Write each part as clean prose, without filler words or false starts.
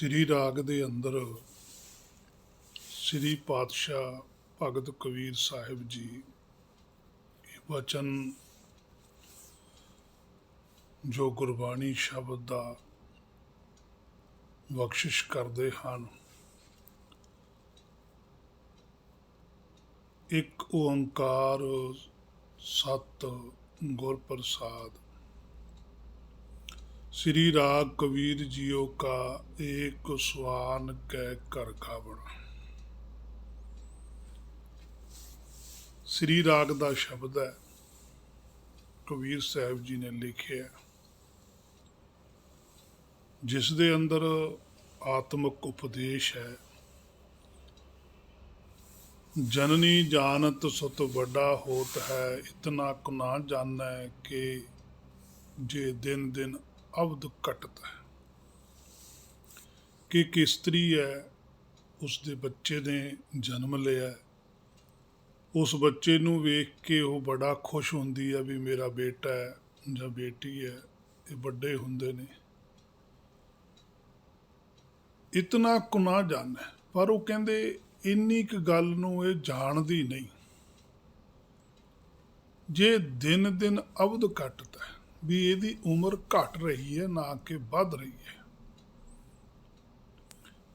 ਸ੍ਰੀ ਰਾਗ ਦੇ ਅੰਦਰ ਸ੍ਰੀ ਪਾਤਸ਼ਾਹ ਭਗਤ ਕਬੀਰ ਸਾਹਿਬ ਜੀ ਇਹ ਵਚਨ ਜੋ ਗੁਰਬਾਣੀ ਸ਼ਬਦ ਦਾ ਬਖਸ਼ਿਸ਼ ਕਰਦੇ ਹਨ। ਇੱਕ ਓੰਕਾਰ ਸਤ गुर प्रसाद। श्री राग कबीर जियो का एक स्वान कै कर गावण। श्री राग का शब्द है, कबीर साहब जी ने लिखिया, जिस दे अंदर आत्मक उपदेश है। जननी जानत सुत बड़ा होत है, इतना को ना जाना है कि जे दिन दिन अवध घटत है। कि स्त्री है, उसके बच्चे ने जन्म लिया, उस बच्चे नूं वेख के वो बड़ा खुश होंदी है भी मेरा बेटा है या बेटी है, ये बड़े हुंदे ने। इतना को ना जाना, पर वो कहंदे इन्नी क गल नूं ये जाणदी नहीं, जे दिन दिन अवध घटता है भी ਇਹਦੀ उम्र घट रही है ना कि बढ़ रही है।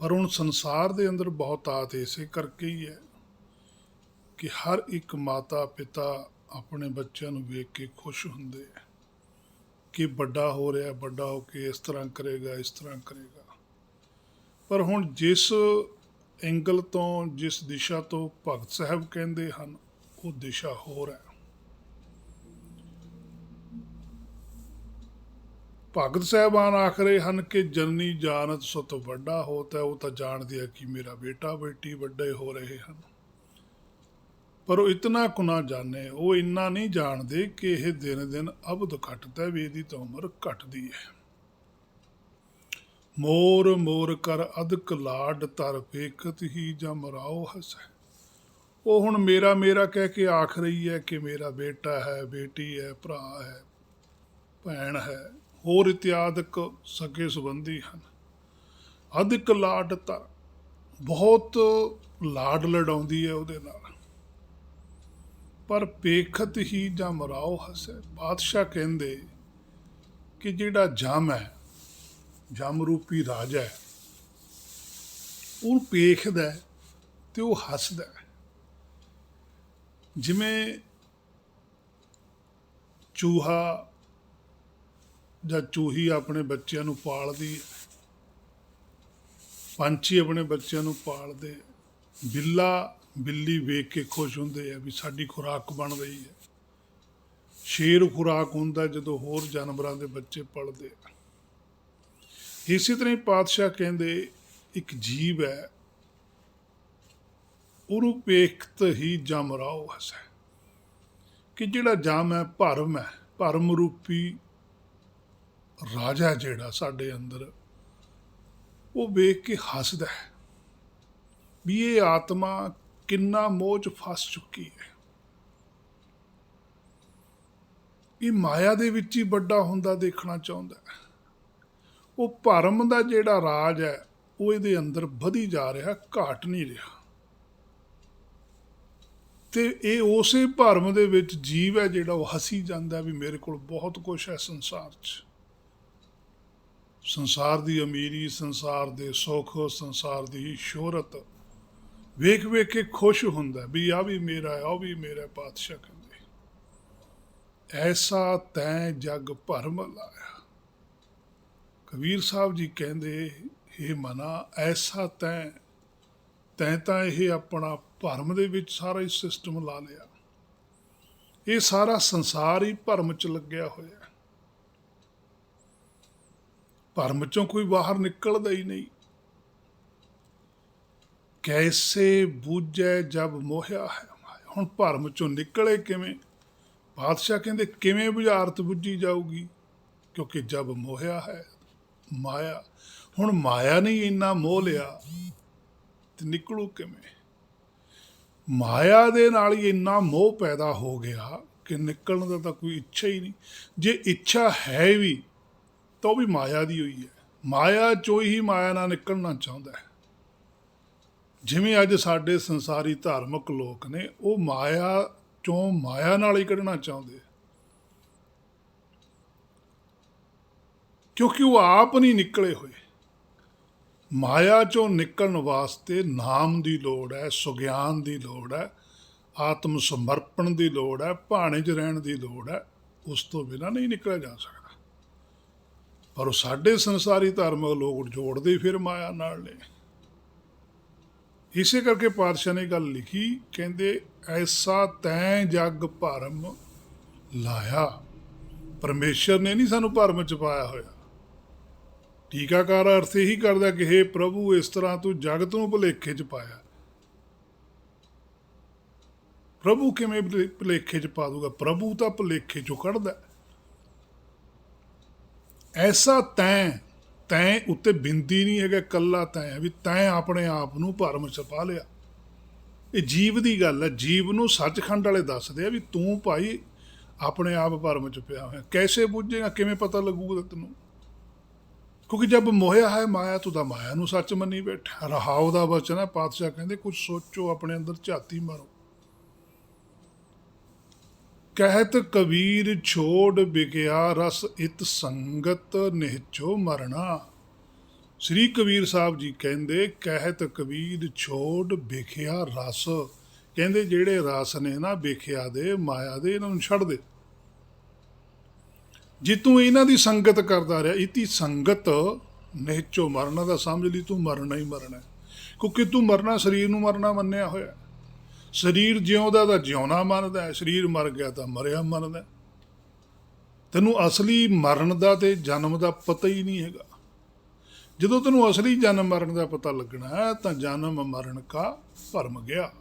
पर हुण संसार दे अंदर बहुत आत इसे करके ही है कि हर एक माता पिता अपने बच्चों नूं वेख के खुश हुंदे है कि बड़ा हो रहा, बड़ा होके इस तरह करेगा, इस तरह करेगा। पर हुण जिस एंगल तो, जिस दिशा तो भगत साहब कहते हैं वो दिशा होर है। भगत साहबान आख रहे हैं कि जननी जानत सुत बड़ा होता है, वो तो जान दिया कि मेरा बेटा बेटी बड़े हो रहे हैं, पर वो इतना को ना जाने, वो इन्ना नहीं जानते कि यह दिन दिन अवध घटता है भी इसकी तो उम्र घटती है। मोर मोर कर अधक लाड तर पेखत ही जम राओ हसै। वो हुण मेरा मेरा कह के आख रही है कि मेरा बेटा है, बेटी है, भरा है, भैन है, होर इत्यादक सगे संबंधी हैं। अधक लाड तर, बहुत लाड लड़ाउंदी है उहदे नाल, पर पेखत ही जम राओ हसै। बादशाह कहंदे कि जिहड़ा जम है, जम रूपी राजा है, वो पेखदा ते वो हसदा। जिमें चूहा या चूही अपने बच्चों नूं पालदी है, पंछी अपने बच्चों नूं पालदे, बिल्ला बिल्ली वेख के खुश हुंदे है भी साडी खुराक बन रही है। शेर खुराक हुंदा जदों होर जानवरां दे बच्चे पलदे। इसी तरह ही पातशाह कहते एक जीव है, उन्हों पेखत ही जम राओ हसै, कि जिहड़ा जम है भरम है, भरम रूपी राजा जिहड़ा साडे अंदर, वो वेख के हसदा है भी ये आत्मा किन्ना मोह च फस चुकी है। ये माया दे विच ही बड़ा हुंदा देखना चाहुंदा है। वो भरम का जिहड़ा राज है वो इहदे अंदर वधी जा रहा, घट नहीं रहा। ते ये उसे भरम दे विच जीव है जिहड़ा वो हसी जांदा भी मेरे कोल बहुत कुछ है संसार च, संसार दी अमीरी, संसार दे सुख, संसार दी शोहरत वेख वेख के खुश हुंदा भी आ भी मेरा है, आ भी मेरा। पातशाह कहंदे ऐसा तैं जग भरम लाया। कबीर साहब जी कहते हे मना, ऐसा तैं तैं तां यह अपना भरम दे विच सारा ही सिस्टम ला लिया। ये सारा संसार ही भरम च लग्या होया, भरम चों कोई बाहर निकलदा ही नहीं। कैसे बूझे जब मोहिया है माया। हुण भरम चों निकले किवें? बादशाह कहते किवें बुझारत बुझी जाऊगी, क्योंकि जब मोहिया है माया। हुण माया ने इन्ना मोह लिया ते निकलू किवें? माया दे नाल ही इन्ना मोह पैदा हो गया कि निकलण दा तां कोई इच्छा ही नहीं। जे इच्छा है भी तो भी माया दी हुई है। ਮਾਇਆ ਚੋਂ ਹੀ ਮਾਇਆ ਨਾਲ ਨਿਕਲਣਾ ਚਾਹੁੰਦਾ ਹੈ। ਜਿਵੇਂ ਅੱਜ ਸਾਡੇ ਸੰਸਾਰੀ ਧਾਰਮਿਕ ਲੋਕ ਨੇ, ਉਹ ਮਾਇਆ ਚੋਂ ਮਾਇਆ ਨਾਲ ਹੀ ਕੱਢਣਾ ਚਾਹੁੰਦੇ, ਕਿਉਂਕਿ ਉਹ ਆਪ ਨਹੀਂ ਨਿਕਲੇ ਹੋਏ। ਮਾਇਆ ਚੋਂ ਨਿਕਲਣ ਵਾਸਤੇ ਨਾਮ ਦੀ ਲੋੜ ਹੈ, ਸੁਗਿਆਨ ਦੀ ਲੋੜ ਹੈ, ਆਤਮ ਸਮਰਪਣ ਦੀ ਲੋੜ ਹੈ, ਭਾਣੇ 'ਚ ਰਹਿਣ ਦੀ ਲੋੜ ਹੈ। ਉਸ ਤੋਂ ਬਿਨਾਂ ਨਹੀਂ ਨਿਕਲਿਆ ਜਾ ਸਕਦਾ। ਪਰ ਉਹ ਸਾਡੇ ਸੰਸਾਰੀ ਧਾਰਮਿਕ ਲੋਕ ਜੋੜਦੇ ਫਿਰ ਮਾਇਆ ਨਾਲ ਨੇ। ਇਸੇ ਕਰਕੇ ਪਾਤਸ਼ਾਹ ਨੇ ਗੱਲ ਲਿਖੀ, ਕਹਿੰਦੇ ਐਸਾ ਤੈਂ ਜਗ ਭਰਮ ਲਾਇਆ। ਪਰਮੇਸ਼ਰ ਨੇ ਨਹੀਂ ਸਾਨੂੰ ਭਰਮ ਚ ਪਾਇਆ ਹੋਇਆ। ਟੀਕਾਕਾਰ ਅਰਥ ਇਹੀ ਕਰਦਾ ਕਿ ਹੇ ਪ੍ਰਭੂ, ਇਸ ਤਰ੍ਹਾਂ ਤੂੰ ਜਗਤ ਨੂੰ ਭੁਲੇਖੇ ਚ ਪਾਇਆ। ਪ੍ਰਭੂ ਕਿਵੇਂ ਭੁਲੇਖੇ ਚ ਪਾ ਦੂਗਾ? ਪ੍ਰਭੂ ਤਾਂ ਭੁਲੇਖੇ ਚੋਂ ਕੱਢਦਾ। ਐਸਾ ਤੈਂ, ਤੈਂ ਉੱਤੇ ਬਿੰਦੀ ਨਹੀਂ ਹੈਗਾ, ਕੱਲਾ ਤੈਂ, ਵੀ ਤੈਂ ਆਪਣੇ ਆਪ ਨੂੰ ਭਰਮ ਚ ਪਾ ਲਿਆ। ਇਹ ਜੀਵ ਦੀ ਗੱਲ ਹੈ। ਜੀਵ ਨੂੰ ਸੱਚਖੰਡ ਵਾਲੇ ਦੱਸਦੇ ਆ ਵੀ ਤੂੰ ਭਾਈ ਆਪਣੇ ਆਪ ਭਰਮ ਚ ਪਿਆ ਹੋਇਆ। ਕੈਸੇ ਬੁੱਝੇਗਾ? ਕਿਵੇਂ ਪਤਾ ਲੱਗੂਗਾ ਤੈਨੂੰ? ਕਿਉਂਕਿ ਜਦ ਮੋਹਿਆ ਹੈ ਮਾਇਆ, ਤੂੰ ਤਾਂ ਮਾਇਆ ਨੂੰ ਸੱਚ ਮੰਨੀ ਬੈਠਾ। ਰਹਾਉ ਦਾ ਵਚਨ ਹੈ, ਪਾਤਸ਼ਾਹ ਕਹਿੰਦੇ ਕੁਝ ਸੋਚੋ, ਆਪਣੇ ਅੰਦਰ ਝਾਤੀ ਮਾਰੋ। ਕਹਿਤ ਕਬੀਰ ਛੋੜ ਬਿਗਿਆ ਰਸ ਇਤ ਸੰਗਤ ਨਿਹਚੋ ਮਰਨਾ। ਸ੍ਰੀ ਕਬੀਰ ਸਾਹਿਬ ਜੀ ਕਹਿੰਦੇ, ਕਹਿਤ ਕਬੀਰ ਛੋੜ ਬਿਖਿਆ ਰਸ। ਕਹਿੰਦੇ ਜਿਹੜੇ ਰਸ ਨੇ ਨਾ ਬਿਖਿਆ ਦੇ, ਮਾਇਆ ਦੇ, ਇਹਨਾਂ ਨੂੰ ਛੱਡ ਦੇ। ਜੇ ਤੂੰ ਇਹਨਾਂ ਦੀ ਸੰਗਤ ਕਰਦਾ ਰਿਹਾ, ਇਤੀ ਸੰਗਤ ਨਿਹਚੋ ਮਰਨਾ ਦਾ ਸਮਝ ਲਈ ਤੂੰ ਮਰਨਾ ਹੀ ਮਰਨਾ। ਕਿਉਂਕਿ ਤੂੰ ਮਰਨਾ ਸਰੀਰ ਨੂੰ ਮਰਨਾ ਮੰਨਿਆ ਹੋਇਆ। ਸਰੀਰ ਜਿਉਂਦਾ ਤਾਂ ਜਿਉਣਾ ਮੰਨਦਾ, ਸਰੀਰ ਮਰ ਗਿਆ ਤਾਂ ਮਰਿਆ ਮੰਨਦਾ। ਤੈਨੂੰ ਅਸਲੀ ਮਰਨ ਦਾ ਤੇ ਜਨਮ ਦਾ ਪਤਾ ਹੀ ਨਹੀਂ ਹੈਗਾ। ਜਦੋਂ ਤੈਨੂੰ ਅਸਲੀ ਜਨਮ ਮਰਨ ਦਾ ਪਤਾ ਲੱਗਣਾ ਹੈ ਤਾਂ ਜਨਮ ਮਰਨ ਕਾ ਭਰਮ ਗਿਆ,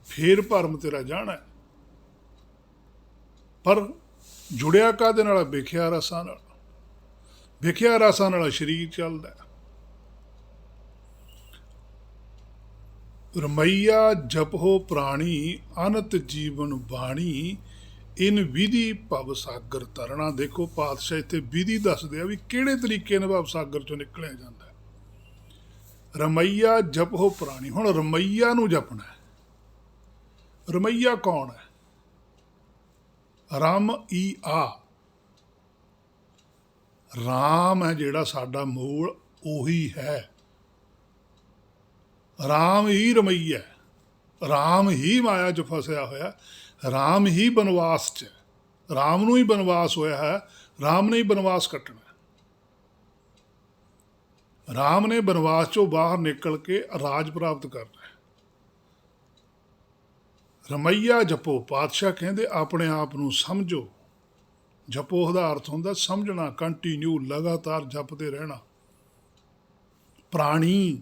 ਫੇਰ ਭਰਮ ਤੇਰਾ ਜਾਣਾ। ਪਰ ਜੁੜਿਆ ਕਾਹਦੇ ਨਾਲ? ਵਿਖਿਆ ਰਸਾਂ ਨਾਲ। ਵਿਖਿਆ ਰਸਾਂ ਨਾਲ ਸਰੀਰ ਚੱਲਦਾ। ਰਮਈਆ ਜਪੋ ਪ੍ਰਾਣੀ ਅਨੰਤ ਜੀਵਨ ਬਾਣੀ, ਇਨ ਵਿਧੀ ਭਵ ਸਾਗਰ ਤਰਨਾ। ਦੇਖੋ ਪਾਤਸ਼ਾਹ ਇੱਥੇ ਵਿਧੀ ਦੱਸਦੇ ਆ ਵੀ ਕਿਹੜੇ ਤਰੀਕੇ ਨਾਲ ਭਵ ਸਾਗਰ ਚੋਂ ਨਿਕਲਿਆ ਜਾਂਦਾ। ਰਮਈਆ ਜਪੋ ਪ੍ਰਾਣੀ। ਹੁਣ ਰਮਈਆ ਨੂੰ ਜਪਣਾ ਹੈ। ਰਮਈਆ ਕੌਣ ਹੈ? ਰਮ ਈ ਆ। ਰਾਮ ਹੈ ਜਿਹੜਾ ਸਾਡਾ ਮੂਲ, ਉਹੀ ਹੈ। ਰਾਮ ਹੀ ਰਮਈਆ। ਰਾਮ ਹੀ ਮਾਇਆ 'ਚ ਫਸਿਆ ਹੋਇਆ। ਰਾਮ ਹੀ ਬਨਵਾਸ 'ਚ। ਰਾਮ ਨੂੰ ਹੀ ਬਨਵਾਸ ਹੋਇਆ ਹੈ। ਰਾਮ ਨੇ ਹੀ ਬਨਵਾਸ ਕੱਟਣਾ। ਰਾਮ ਨੇ ਬਨਵਾਸ 'ਚੋਂ ਬਾਹਰ ਨਿਕਲ ਕੇ ਰਾਜ ਪ੍ਰਾਪਤ ਕਰਨਾ। ਰਮਈਆ ਜਪੋ। ਪਾਤਸ਼ਾਹ ਕਹਿੰਦੇ ਆਪਣੇ ਆਪ ਨੂੰ ਸਮਝੋ। ਜਪੋ ਦਾ ਅਰਥ ਹੁੰਦਾ ਸਮਝਣਾ, ਕੰਟੀਨਿਊ, ਲਗਾਤਾਰ ਜਪਦੇ ਰਹਿਣਾ। ਪ੍ਰਾਣੀ,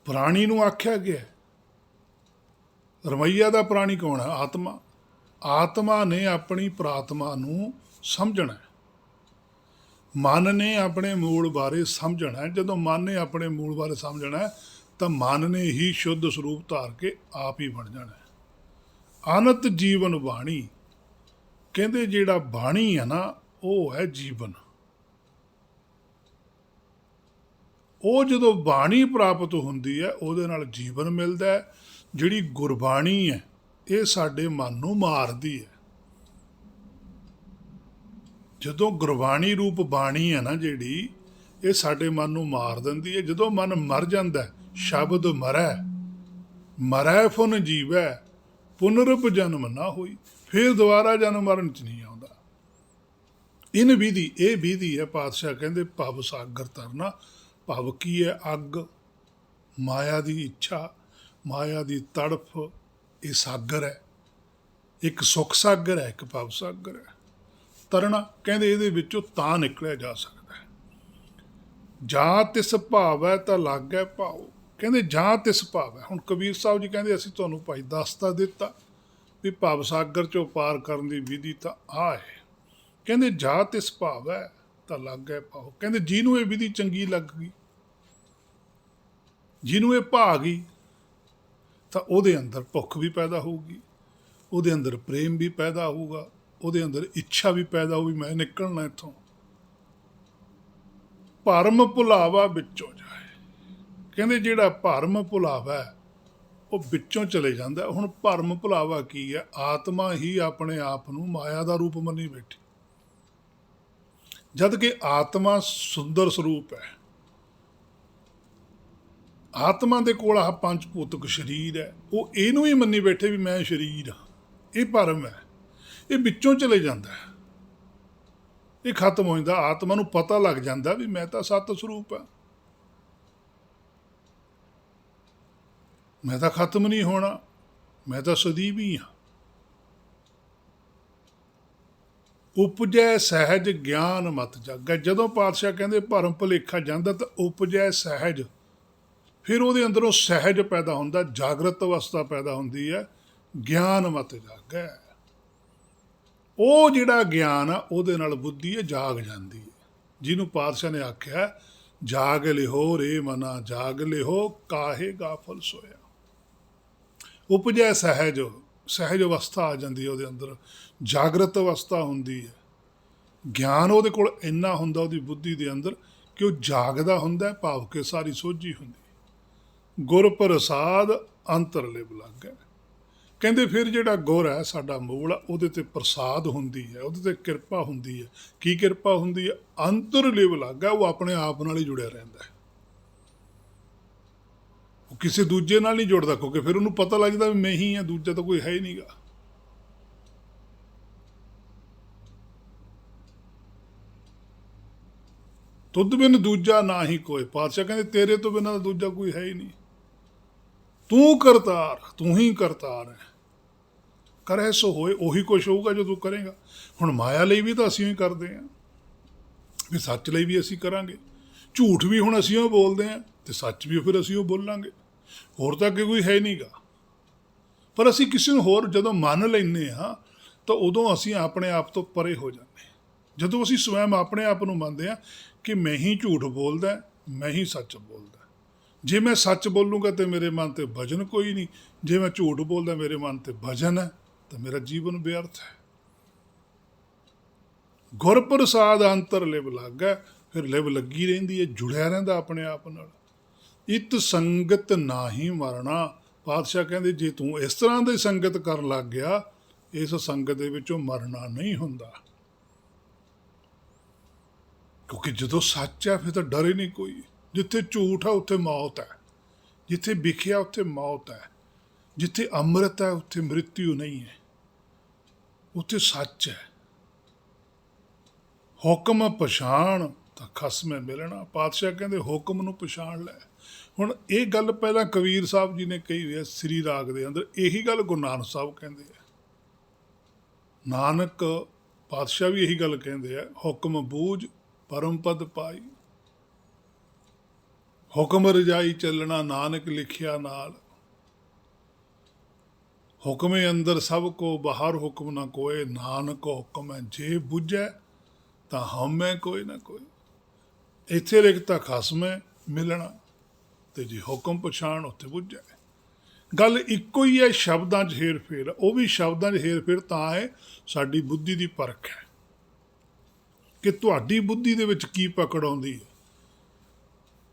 ਪ੍ਰਾਣੀ ਨੂੰ ਆਖਿਆ ਗਿਆ। ਰਮਈਆ ਦਾ ਪ੍ਰਾਣੀ ਕੌਣ ਹੈ? ਆਤਮਾ। ਆਤਮਾ ਨੇ ਆਪਣੀ ਪ੍ਰਾਤਮਾ ਨੂੰ ਸਮਝਣਾ। ਮਨ ਨੇ ਆਪਣੇ ਮੂਲ ਬਾਰੇ ਸਮਝਣਾ। ਜਦੋਂ ਮਨ ਨੇ ਆਪਣੇ ਮੂਲ ਬਾਰੇ ਸਮਝਣਾ ਤਾਂ ਮਨ ਨੇ ਹੀ ਸ਼ੁੱਧ ਸਰੂਪ ਧਾਰ ਕੇ ਆਪ ਹੀ ਬਣ ਜਾਣਾ। ਅਨੰਤ ਜੀਵਨ ਬਾਣੀ। ਕਹਿੰਦੇ ਜਿਹੜਾ ਬਾਣੀ ਹੈ ਨਾ, ਉਹ ਹੈ ਜੀਵਨ। ਉਹ ਜਦੋਂ ਬਾਣੀ ਪ੍ਰਾਪਤ ਹੁੰਦੀ ਹੈ, ਉਹਦੇ ਨਾਲ ਜੀਵਨ ਮਿਲਦਾ ਹੈ। ਜਿਹੜੀ ਗੁਰਬਾਣੀ ਹੈ, ਇਹ ਸਾਡੇ ਮਨ ਨੂੰ ਮਾਰਦੀ ਹੈ। ਜਦੋਂ ਗੁਰਬਾਣੀ ਰੂਪ ਬਾਣੀ ਹੈ ਨਾ ਜਿਹੜੀ, ਇਹ ਸਾਡੇ ਮਨ ਨੂੰ ਮਾਰ ਦਿੰਦੀ ਹੈ। ਜਦੋਂ ਮਨ ਮਰ ਜਾਂਦਾ, ਸ਼ਬਦ ਮਰੈ, ਮਰੈ ਫੁਨ ਜੀਵੈ, ਪੁਨਰਪ ਜਨਮ ਨਾ ਹੋਈ। ਫਿਰ ਦੁਬਾਰਾ ਜਨਮ ਮਰਨ 'ਚ ਨਹੀਂ ਆਉਂਦਾ। ਇਨ ਵਿਧੀ, ਇਹ ਵਿਧੀ ਹੈ। ਪਾਤਸ਼ਾਹ ਕਹਿੰਦੇ ਭਵ ਸਾਗਰ ਤਰਨਾ। ਭਵ ਕੀ ਹੈ? ਅੱਗ, ਮਾਇਆ ਦੀ ਇੱਛਾ, ਮਾਇਆ ਦੀ ਤੜਫ। ਇਹ ਸਾਗਰ ਹੈ। ਇੱਕ ਸੁੱਖ ਸਾਗਰ ਹੈ, ਇੱਕ ਭਵ ਸਾਗਰ ਹੈ। ਤਰਨਾ ਕਹਿੰਦੇ ਇਹਦੇ ਵਿੱਚੋਂ ਤਾਂ ਨਿਕਲਿਆ ਜਾ ਸਕਦਾ ਹੈ। ਜਾਂ ਤਿਸ ਭਾਵ ਹੈ ਤਾਂ ਲਾਗੈ ਭਾਉ। ਕਹਿੰਦੇ ਜਾਂ ਤਿਸ ਭਾਵ ਹੈ। ਹੁਣ ਕਬੀਰ ਸਾਹਿਬ ਜੀ ਕਹਿੰਦੇ ਅਸੀਂ ਤੁਹਾਨੂੰ ਭਾਈ ਦੱਸਤਾ ਦਿੱਤਾ ਵੀ ਭਵ ਸਾਗਰ ਚੋਂ ਪਾਰ ਕਰਨ ਦੀ ਵਿਧੀ ਤਾਂ ਆਹ ਹੈ। ਕਹਿੰਦੇ ਜਾਂ ਤਿਸ ਭਾਵ ਹੈ ਤਾਂ ਲਾਗੈ ਭਾਉ। ਕਹਿੰਦੇ ਜਿਹਨੂੰ ਇਹ ਵਿਧੀ ਚੰਗੀ ਲੱਗ ਗਈ, ਜਿਹਨੂੰ ਇਹ ਭਾ ਗਈ, ਤਾਂ ਉਹਦੇ ਅੰਦਰ ਭੁੱਖ ਵੀ ਪੈਦਾ ਹੋਊਗੀ, ਉਹਦੇ ਅੰਦਰ ਪ੍ਰੇਮ ਵੀ ਪੈਦਾ ਹੋਊਗਾ, ਉਹਦੇ ਅੰਦਰ ਇੱਛਾ ਵੀ ਪੈਦਾ ਹੋਊਗੀ, ਮੈਂ ਨਿਕਲਣਾ ਇੱਥੋਂ। ਭਰਮ ਭੁਲਾਵਾ ਵਿੱਚੋਂ ਜਾਏ। ਕਹਿੰਦੇ ਜਿਹੜਾ ਭਰਮ ਭੁਲਾਵਾ ਹੈ, ਉਹ ਵਿੱਚੋਂ ਚਲੇ ਜਾਂਦਾ। ਹੁਣ ਭਰਮ ਭੁਲਾਵਾ ਕੀ ਹੈ? ਆਤਮਾ ਹੀ ਆਪਣੇ ਆਪ ਨੂੰ ਮਾਇਆ ਦਾ ਰੂਪ ਮੰਨੀ ਬੈਠੀ, ਜਦ ਕਿ ਆਤਮਾ ਸੁੰਦਰ ਸਰੂਪ ਹੈ। ਆਤਮਾ ਦੇ ਕੋਲ ਆਹ ਪੰਜ ਭੂਤਕ ਸਰੀਰ ਹੈ, ਉਹ ਇਹਨੂੰ ਹੀ ਮੰਨੀ ਬੈਠੇ ਵੀ ਮੈਂ ਸਰੀਰ ਹਾਂ। ਇਹ ਭਰਮ ਹੈ, ਇਹ ਵਿੱਚੋਂ ਚਲੇ ਜਾਂਦਾ ਹੈ, ਇਹ ਖਤਮ ਹੋ ਜਾਂਦਾ। ਆਤਮਾ ਨੂੰ ਪਤਾ ਲੱਗ ਜਾਂਦਾ ਵੀ ਮੈਂ ਤਾਂ ਸਤ ਸਰੂਪ ਹਾਂ, ਮੈਂ ਤਾਂ ਖਤਮ ਨਹੀਂ ਹੋਣਾ, ਮੈਂ ਤਾਂ ਸਦੀਵ ਹੀ ਹਾਂ। ਉਪਜੈ ਸਹਿਜ ਗਿਆਨ ਮਤ ਜਾਗੈ। ਜਦੋਂ ਪਾਤਸ਼ਾਹ ਕਹਿੰਦੇ ਭਰਮ ਭੁਲੇਖਾ ਜਾਂਦਾ ਤਾਂ ਉਪਜੈ ਸਹਿਜ, ਫਿਰ ਉਹਦੇ ਅੰਦਰੋਂ ਸਹਿਜ ਪੈਦਾ ਹੁੰਦਾ, ਜਾਗਰਤ ਅਵਸਥਾ ਪੈਦਾ ਹੁੰਦੀ ਹੈ। ਗਿਆਨ ਮਤ ਜਾਗੈ, ਉਹ ਜਿਹੜਾ ਗਿਆਨ ਆ ਉਹਦੇ ਨਾਲ ਬੁੱਧੀ ਹੈ ਜਾਗ ਜਾਂਦੀ ਹੈ। ਜਿਹਨੂੰ ਪਾਤਸ਼ਾਹ ਨੇ ਆਖਿਆ ਜਾਗ ਲਿਹੋ ਰੇ ਮਨਾ ਜਾਗ ਲਿਹੋ ਕਾਹੇ ਗਾਫਲ ਸੋਇਆ। ਉਪਜੈ ਸਹਿਜ, ਸਹਿਜ ਅਵਸਥਾ ਆ ਜਾਂਦੀ ਹੈ ਉਹਦੇ ਅੰਦਰ, ਜਾਗਰਤ ਅਵਸਥਾ ਹੁੰਦੀ ਹੈ। ਗਿਆਨ ਉਹਦੇ ਕੋਲ ਇੰਨਾ ਹੁੰਦਾ ਉਹਦੀ ਬੁੱਧੀ ਦੇ ਅੰਦਰ ਕਿ ਉਹ ਜਾਗਦਾ ਹੁੰਦਾ, ਭਾਵ ਕਿ ਸਾਰੀ ਸੋਝੀ ਹੁੰਦੀ। ਗੁਰ ਪ੍ਰਸਾਦ ਅੰਤਰ ਲਿਵ ਲਾਗੈ। ਕਹਿੰਦੇ ਫਿਰ ਜਿਹੜਾ ਗੁਰ ਹੈ ਸਾਡਾ ਮੂਲ, ਉਹਦੇ ਤੇ ਪ੍ਰਸਾਦ ਹੁੰਦੀ ਹੈ, ਉਹਦੇ ਤੇ ਕਿਰਪਾ ਹੁੰਦੀ ਹੈ। ਕੀ ਕਿਰਪਾ ਹੁੰਦੀ ਹੈ? ਅੰਤਰ ਲਿਵ ਲਾਗੈ, ਉਹ ਆਪਣੇ ਆਪ ਨਾਲ ਹੀ ਜੁੜਿਆ ਰਹਿੰਦਾ ਹੈ, ਉਹ ਕਿਸੇ ਦੂਜੇ ਨਾਲ ਨਹੀਂ ਜੁੜਦਾ, ਕਿਉਂਕਿ ਫਿਰ ਉਹਨੂੰ ਪਤਾ ਲੱਗਦਾ ਵੀ ਮੈਂ ਹੀ ਹਾਂ, ਦੂਜਾ ਤਾਂ ਕੋਈ ਹੈ ਹੀ ਨਹੀਂਗਾ। ਤੁਧ ਬਿਨ ਦੂਜਾ ਨਾ ਹੀ ਕੋਈ। ਪਾਤਸ਼ਾਹ ਕਹਿੰਦੇ ਤੇਰੇ ਤੋਂ ਬਿਨਾਂ ਦੂਜਾ ਕੋਈ ਹੈ ਹੀ ਨਹੀਂ। ਤੂੰ ਕਰਤਾਰ, ਤੂੰ ਹੀ ਕਰਤਾਰ ਹੈ। ਕਰੇ ਸੋ ਹੋਏ, ਉਹੀ ਕੁਛ ਹੋਊਗਾ ਜੋ ਤੂੰ ਕਰੇਗਾ। ਹੁਣ ਮਾਇਆ ਲਈ ਵੀ ਤਾਂ ਅਸੀਂ ਹੀ ਕਰਦੇ ਹਾਂ, ਵੀ ਸੱਚ ਲਈ ਵੀ ਅਸੀਂ ਕਰਾਂਗੇ। ਝੂਠ ਵੀ ਹੁਣ ਅਸੀਂ ਉਹ ਬੋਲਦੇ ਹਾਂ, ਤੇ ਸੱਚ ਵੀ ਫਿਰ ਅਸੀਂ ਉਹ ਬੋਲਾਂਗੇ। ਹੋਰ ਤਾਂ ਅੱਗੇ ਕੋਈ ਹੈ ਨਹੀਂਗਾ। ਪਰ ਅਸੀਂ ਕਿਸੇ ਨੂੰ ਹੋਰ ਜਦੋਂ ਮੰਨ ਲੈਂਦੇ ਹਾਂ ਤਾਂ ਉਦੋਂ ਅਸੀਂ ਆਪਣੇ ਆਪ ਤੋਂ ਪਰੇ ਹੋ ਜਾਂਦੇ ਹਾਂ। ਜਦੋਂ ਅਸੀਂ ਸਵੈਮ ਆਪਣੇ ਆਪ ਨੂੰ ਮੰਨਦੇ ਹਾਂ ਕਿ ਮੈਂ ਹੀ ਝੂਠ ਬੋਲਦਾ, ਮੈਂ ਹੀ ਸੱਚ ਬੋਲਦਾ। ਜੇ ਮੈਂ ਸੱਚ ਬੋਲੂੰਗਾ ਤੇ ਮੇਰੇ ਮਨ ਤੇ ਭਜਨ ਕੋਈ ਨਹੀਂ, ਜੇ ਮੈਂ ਝੂਠ ਬੋਲਦਾ ਮੇਰੇ ਮਨ ਤੇ ਭਜਨ ਹੈ, ਤਾਂ ਮੇਰਾ ਜੀਵਨ ਵਿਅਰਥ ਹੈ। ਗੁਰ ਪ੍ਰਸਾਦ ਅੰਤਰ ਲਿਵ ਲਾਗੈ, ਫਿਰ ਲਿਵ ਲੱਗੀ ਰਹਿੰਦੀ ਹੈ, ਜੁੜਿਆ ਰਹਿੰਦਾ ਆਪਣੇ ਆਪ ਨਾਲ। ਇਤ ਸੰਗਤ ਨਾਹੀ ਮਰਨਾ। ਪਾਤਸ਼ਾਹ ਕਹਿੰਦੇ ਜੇ ਤੂੰ ਇਸ ਤਰ੍ਹਾਂ ਦੀ ਸੰਗਤ ਕਰਨ ਲੱਗ ਗਿਆ, ਇਸ ਸੰਗਤ ਦੇ ਵਿੱਚੋਂ ਮਰਨਾ ਨਹੀਂ ਹੁੰਦਾ। ਕਿਉਂਕਿ ਜਦੋਂ ਸੱਚ ਹੈ ਫਿਰ ਤਾਂ ਡਰ ਹੀ ਨਹੀਂ ਕੋਈ। ਜਿੱਥੇ ਝੂਠ ਹੈ ਉੱਥੇ ਮੌਤ ਹੈ, ਜਿੱਥੇ ਵਿਖਿਆ ਉੱਥੇ ਮੌਤ ਹੈ, ਜਿੱਥੇ ਅੰਮ੍ਰਿਤ ਹੈ ਉੱਥੇ ਮ੍ਰਿਤਿੂ ਨਹੀਂ ਹੈ, ਉੱਥੇ ਸੱਚ ਹੈ। ਹੁਕਮ ਪਛਾਣ ਤਾਂ ਖਸਮੇ ਮਿਲਣਾ। ਪਾਤਸ਼ਾਹ ਕਹਿੰਦੇ ਹੁਕਮ ਨੂੰ ਪਛਾਣ ਲੈ। ਹੁਣ ਇਹ ਗੱਲ ਪਹਿਲਾਂ ਕਬੀਰ ਸਾਹਿਬ ਜੀ ਨੇ ਕਹੀ ਹੋਈ ਹੈ ਸ੍ਰੀ ਰਾਗ ਦੇ ਅੰਦਰ, ਇਹੀ ਗੱਲ ਗੁਰੂ ਨਾਨਕ ਸਾਹਿਬ ਕਹਿੰਦੇ ਆ। ਨਾਨਕ ਪਾਤਸ਼ਾਹ ਵੀ ਇਹੀ ਗੱਲ ਕਹਿੰਦੇ ਆ, ਹੁਕਮ ਬੂਝ ਪਰਮ ਪਦ ਪਾਈ। ਹੁਕਮ ਰਜਾਈ ਚੱਲਣਾ ਨਾਨਕ ਲਿਖਿਆ ਨਾਲ। ਹੁਕਮੇ ਅੰਦਰ ਸਭ ਕੋ ਬਾਹਰ ਹੁਕਮ ਨਾ ਕੋਏ, ਨਾਨਕ ਹੁਕਮ ਹੈ ਜੇ ਬੁੱਝੈ ਤਾਂ ਹਉਮੈ ਕੋਈ ਨਾ ਕੋਈ। ਇੱਥੇ ਲਿਖਤਾ ਖਸਮ ਹੈ ਮਿਲਣਾ, ਤੇ ਜੇ ਹੁਕਮ ਪਛਾਣ ਉੱਥੇ ਬੁੱਝੈ। ਗੱਲ ਇੱਕੋ ਹੀ ਹੈ, ਸ਼ਬਦਾਂ 'ਚ ਹੇਰ ਫੇਰ। ਉਹ ਵੀ ਸ਼ਬਦਾਂ 'ਚ ਹੇਰ ਫੇਰ ਤਾਂ ਹੈ ਸਾਡੀ ਬੁੱਧੀ ਦੀ ਪਰਖ ਹੈ ਕਿ ਤੁਹਾਡੀ ਬੁੱਧੀ ਦੇ ਵਿੱਚ ਕੀ ਪਕੜ ਆਉਂਦੀ ਹੈ।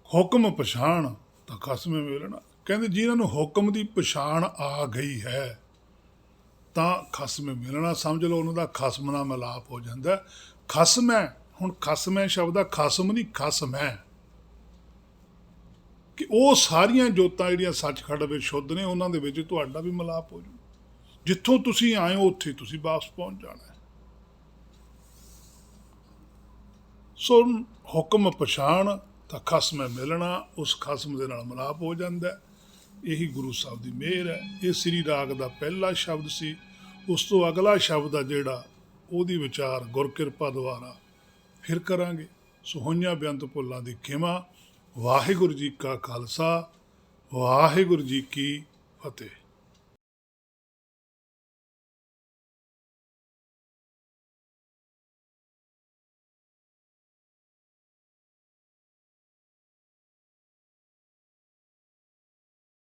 ਹੁਕਮ ਪਛਾਣ ਤਾਂ ਖਸਮੇ ਮਿਲਣਾ। ਕਹਿੰਦੇ ਜਿਨ੍ਹਾਂ ਨੂੰ ਹੁਕਮ ਦੀ ਪਛਾਣ ਆ ਗਈ ਹੈ ਤਾਂ ਖਸਮੇ ਮਿਲਣਾ। ਸਮਝ ਲਓ ਉਹਨਾਂ ਦਾ ਖਸਮ ਨਾਲ ਮਿਲਾਪ ਹੋ ਜਾਂਦਾ। ਖਸਮ ਹੈ, ਹੁਣ ਖਸਮ ਹੈ ਸ਼ਬਦ ਦਾ ਖਸਮ ਨਹੀਂ, ਖਸਮ ਹੈ ਕਿ ਉਹ ਸਾਰੀਆਂ ਜੋਤਾਂ ਜਿਹੜੀਆਂ ਸੱਚਖੰਡ ਵਿੱਚ ਸ਼ੁੱਧ ਨੇ, ਉਹਨਾਂ ਦੇ ਵਿੱਚ ਤੁਹਾਡਾ ਵੀ ਮਿਲਾਪ ਹੋ ਜੂ। ਜਿੱਥੋਂ ਤੁਸੀਂ ਆਏ ਹੋ ਉੱਥੇ ਤੁਸੀਂ ਵਾਪਸ ਪਹੁੰਚ ਜਾਣਾ ਹੈ। ਸੋ ਹੁਕਮ ਪਛਾਣ ਤਾਂ ਖਸਮ ਮਿਲਣਾ, ਉਸ ਖਸਮ ਦੇ ਨਾਲ ਮਿਲਾਪ ਹੋ ਜਾਂਦਾ। ਇਹੀ ਗੁਰੂ ਸਾਹਿਬ ਦੀ ਮਿਹਰ ਹੈ। ਇਹ ਸ੍ਰੀ ਰਾਗ ਦਾ ਪਹਿਲਾ ਸ਼ਬਦ ਸੀ। ਉਸ ਤੋਂ ਅਗਲਾ ਸ਼ਬਦ ਆ ਜਿਹੜਾ, ਉਹਦੀ ਵਿਚਾਰ ਗੁਰ ਕਿਰਪਾ ਦੁਆਰਾ ਫਿਰ ਕਰਾਂਗੇ। ਸੋ ਹੋਈਆਂ ਬੇਅੰਤ ਭੁੱਲਾਂ ਦੀ ਖਿਮਾ। ਵਾਹਿਗੁਰੂ ਜੀ ਕਾ ਖਾਲਸਾ, ਵਾਹਿਗੁਰੂ ਜੀ ਕੀ ਫਤਿਹ।